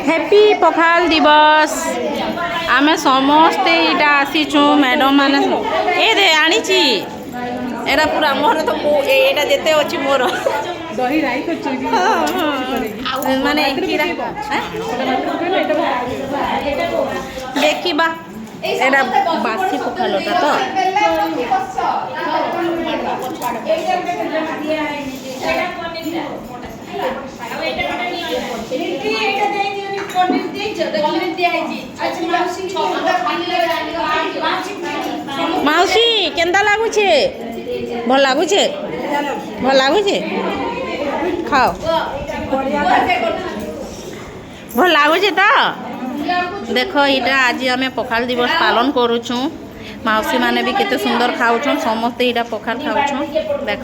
happy पखाल दिवस आमे समस्ते इटा आसीचु मैडम माने ए दे आनी ची एरा पूरा मोर तो एटा जेते अछि मोर दही राई माने कीरा देखिबा एरा बासी पखालटा तो माउसी केंदा लागुछे भल लागुछे खाओ भल लागुछे तो देख इटा आज आम पखाल दिवस पालन करुछुँ माउसी माने भी केते सुंदर खाऊछन समस्ते इटा पखाल खाऊछन देख